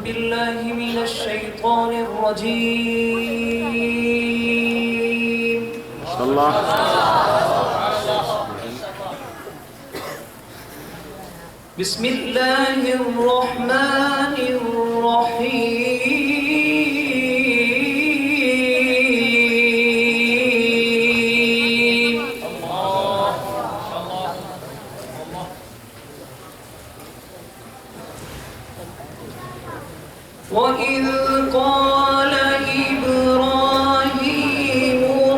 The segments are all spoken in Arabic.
بالله من الشيطان الرجيم. الله. بسم الله الرحمن الرحيم. وإذ قال إبراهيم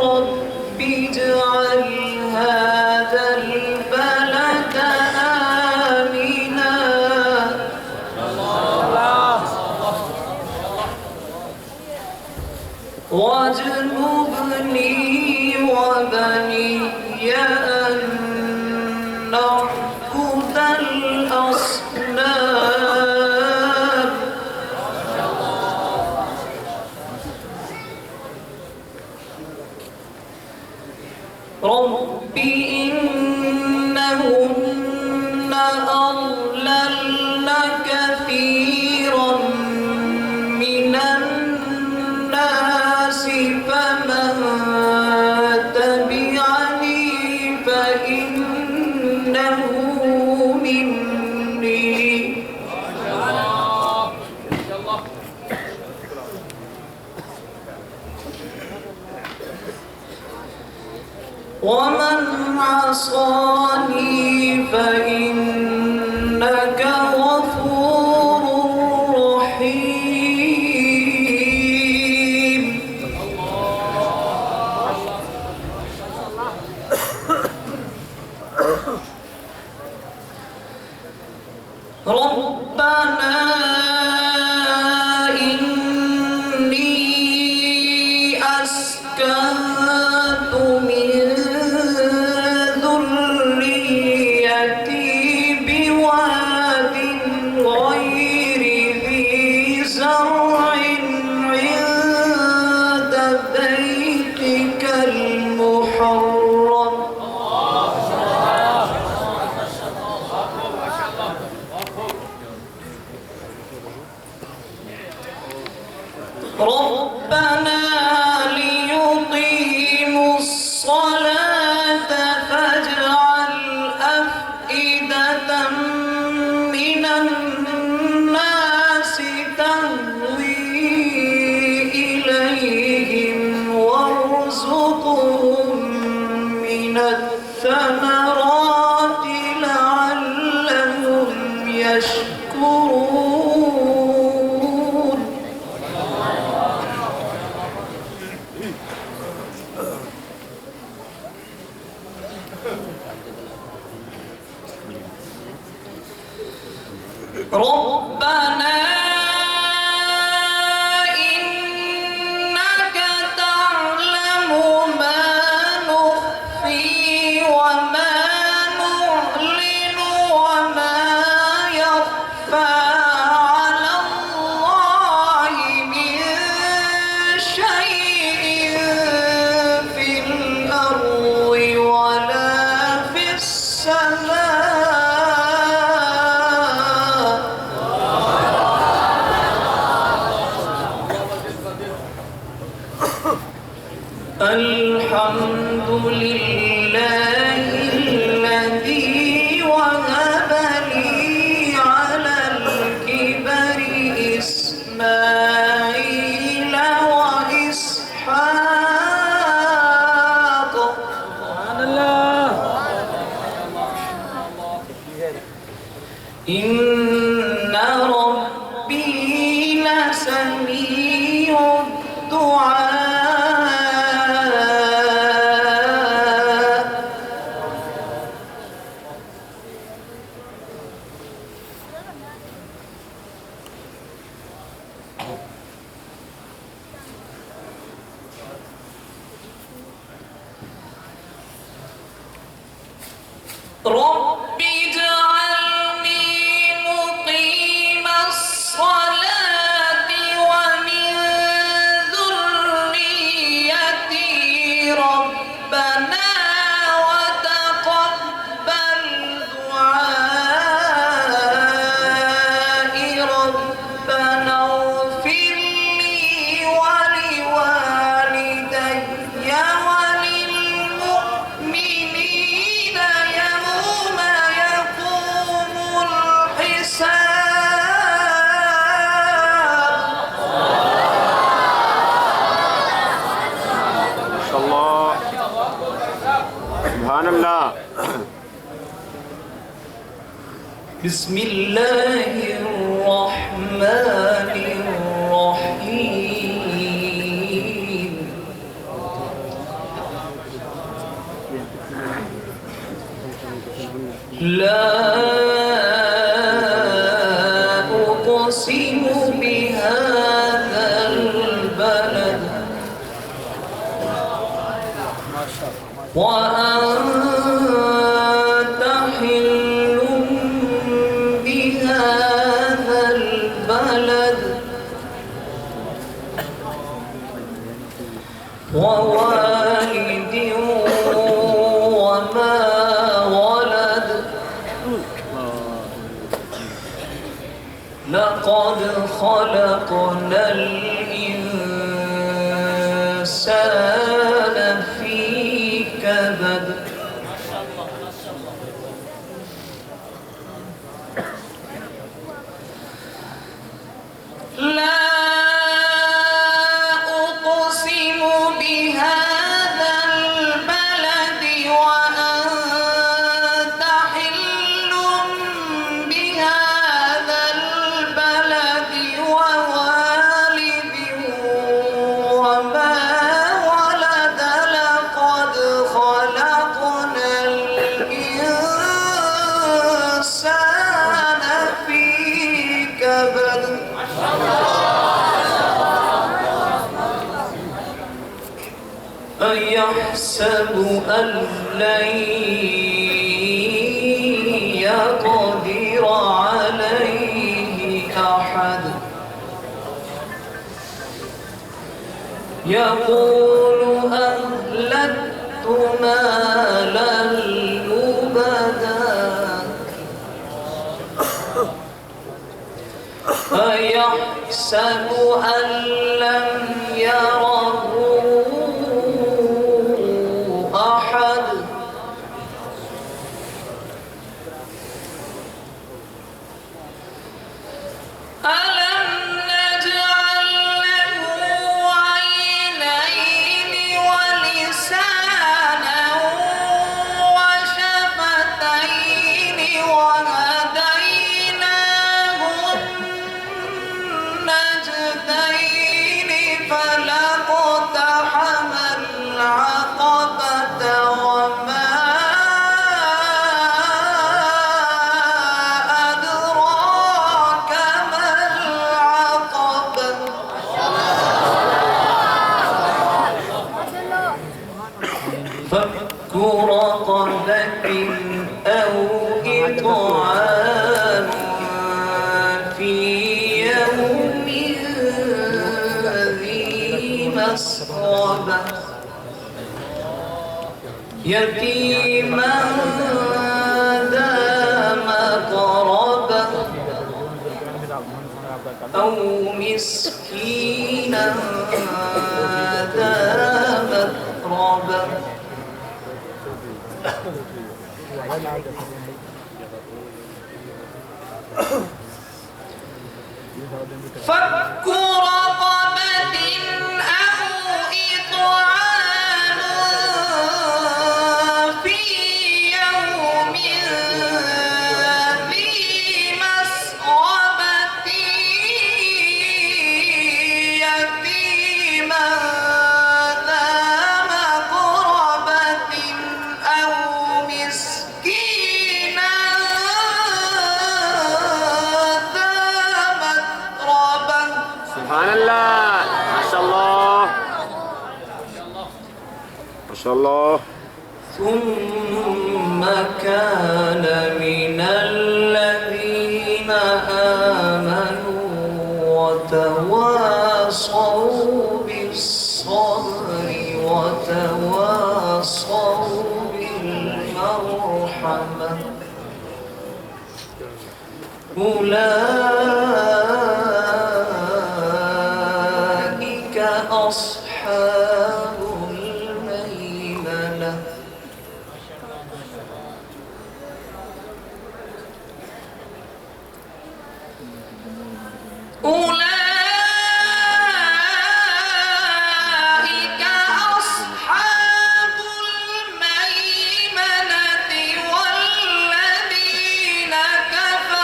رب اجعل هذا البلد آمنا واجنبني وبني أن نعبد الأصنام. رب إنهن أضللن كثيرا من الناس فمن تبعني فإنه مني ومن عصاني فإنك غفور رحيم. ربنا إني أسكنت من ذريتي بواد غير ذي زرع عند بيتك المحرم ربنا ليقيموا الصلاة فاجعل أفئدة من الناس تهوي إليهم وارزقهم من الثمرات لعلهم يشكرون. ربنا إنك تعلم ما نخفي وما نعلن وما يخفى على الله من شيء في الأرض ولا في السماء. الحمد لله الذي وهب لي على الكبر إسماعيل وإسحاق. سبحان الله. إن ربي لسميع الدعاء. رب اجعلني مقيم الصلاة بسم الله الرحمن الرحيم لا أقسم بهذا البلد وأنت حل بهذا البلد ووالد وما ولد لقد خلقنا الإنسان في كبد لا أقسم بهذا البلد وأنت حل بهذا البلد ووالد وما ولد لقد خلقنا الإنسان في كبد أيحسب أن لن يقدر عليه أحد يقول أهلكت مالا لبدا أيحسب أن لم يره أحد ألم نجعل له عينين ولسانا وشفتين وهديناه النجدين فلاقتحم العقبة وما أدراك ما العقبة فك رقبة أو إطعام في يوم ذي مسغبة يتيما ذا مقربة أو مسكينا ذا متربة فك رقبة أو إطعام في يوم ذي مسغبة يتيما ذا مقربة أو مسكينا ذا متربة سبحان الله ما شاء الله ما شاء الله ثم كان من الذين آمنوا وتواصوا بالصبر وتواصوا بالمرحمة أولئك أصحاب الميمنة أولئك أصحاب الميمنة والذين كفروا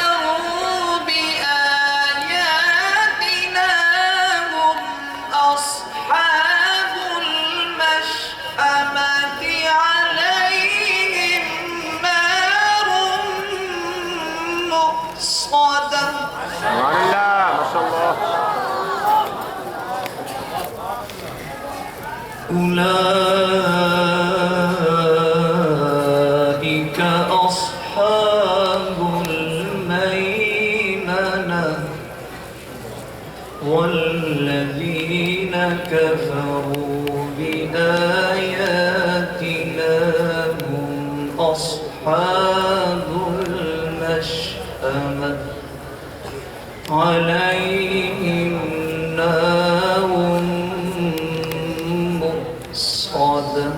أولئك أصحاب الميمنة والذين كفروا بآياتنا هم أصحاب المشأمة عليهم نار مؤصدة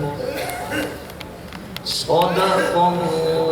صدق الله